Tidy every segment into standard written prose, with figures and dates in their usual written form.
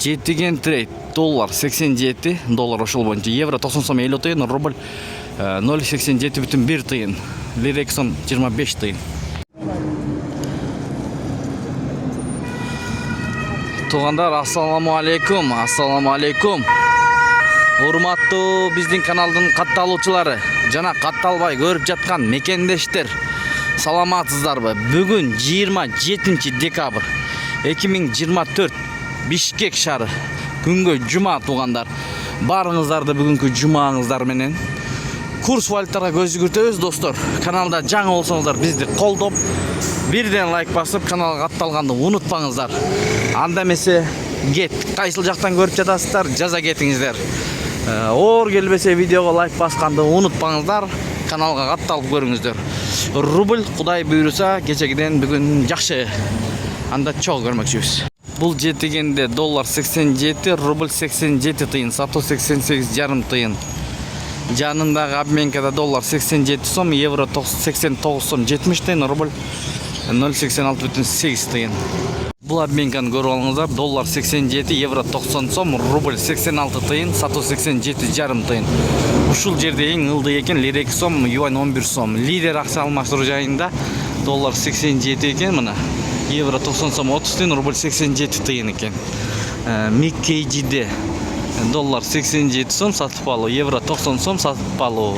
жетиген трейд доллар 87 доллар ошол боюнча евро 90 сом 50 тыйын, рубль 0,87,1 тыйын, лира сом 25 тыйын. Тугандар, ассаламу алейкум, урматтуу биздин каналдын катталуучулары жана катталбай көрүп жаткан мекендештер, саламатсыздарбы? Бүгүн 27 декабрь 2024 Бишкек шаары, күнгө жума. Тугандар, баарыңыздарды бүгүнкү жумаңыздар менен курс валютага көз жүгүртөбүз. Достор, каналда жаңы болсоңуздар бизди колдоп, бирден лайк басып, каналга катталганды унутпаңыздар. Анда эмесе кет, кайсыл жактан көрүп жатасыздар, жаза кетиңиздер. Оор келбесе видеого лайк басканды унутпаңыздар, каналга катталып көрүңүздөр. Рубль Кудай буйруса кечегиден бүгүн жакшы. Анда чогуу көрмөкчүбүз. Бул жетигенде доллар 87, рубль 87 тыйын, сатуу 88,5 тыйын. Жанындагы обменкада доллар 87 сом, евро 89 сом 70 тыйын, рубль 0,86,8 тыйын. Бул обменканы көрүп алыңыздар. Доллар 87, евро 90 сом, рубль 86 тыйын, сатуу 87,5 тыйын. Ушул жерде эң ылдый экен лира 2 сом, юань 11 сом. Лидер акча алмаштыруу жайында доллар 87 экен, мына. Евро 90 сом 30 тыйын, рубль 87 тыйын экен. Миккейджиде доллар 87 сом сатып алуу, евро 90 сом сатып алуу,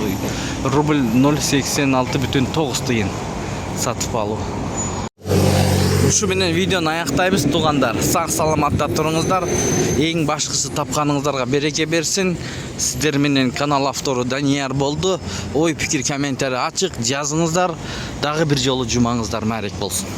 рубль 0,86,9 тыйын сатып алуу. Ушу менен видеону аяктайбыз. Тугандар, сак саламатта туруңуздар. Эң башкысы тапканыңыздарга береке берсин. Сиздер менен канал автору Данияр болду. Ой, пикир, комментарий ачык жазыңыздар. Дагы бир жолу жумаңыздар маарек болсун.